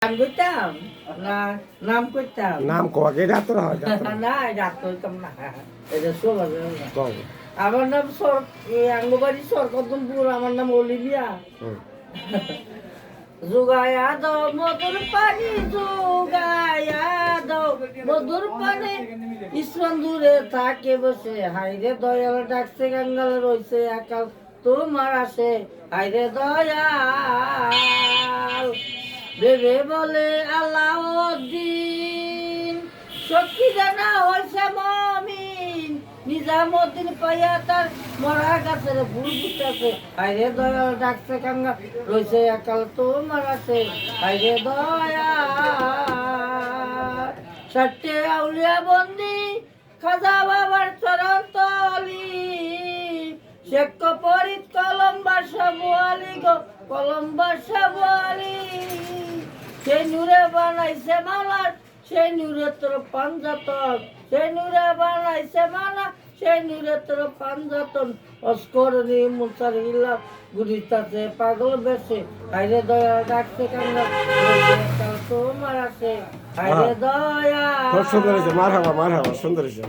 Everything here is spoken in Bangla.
নাম কইতাম না নাম কইতাম নাম কোয়া কে ডাক্তার হয় না ডাক কইতাম না এটা চলে যাবে না। কও আমার নাম আঙ্গবাড়ি সরকদমপুর, আমার নাম অলিভিয়া। জুগায়া দাও মধুর পানি, জুগায়া দাও মধুর পানি, ইসমান দূরে থাকে বসে, হাইরে দয়াল ডাকছে গঙ্গাল রইছে একাল তোমার আসে, হাইরে দয়াল বেবে বলে আলাউদ্দিন, সত্যি জানা হয়েছে মমিন, নিজামুদ্দিন পাইয়া তার মরা গাছের ফুল ফুটেছে, হাইরে দয়াল ডাকছে গঙ্গা রইছে একাল তোমার আছে, হাইরে দয়াল। ষাটে আউলিয়া বন্দি খাজা বাবার চরণ তলি, শেখ পরিত কলম বাসা বোয়ালি গো, কলম বাসা বোয়ালি, সেই নূরে বানাইছে মালার, সেই নূরে তোর পাঞ্জাতন, সেই নূরে বানাইছে মালা, সেই নূরে তোর পাঞ্জাতন, অস্করণী মুসার হিলা গুড়িতাছে পাগল বেশে, হাইরে দয়া ডাকছে কান্না তোমার আছে, হাইরে দয়া। খুব সুন্দর হয়েছে, মার হাবা সুন্দর হয়েছে।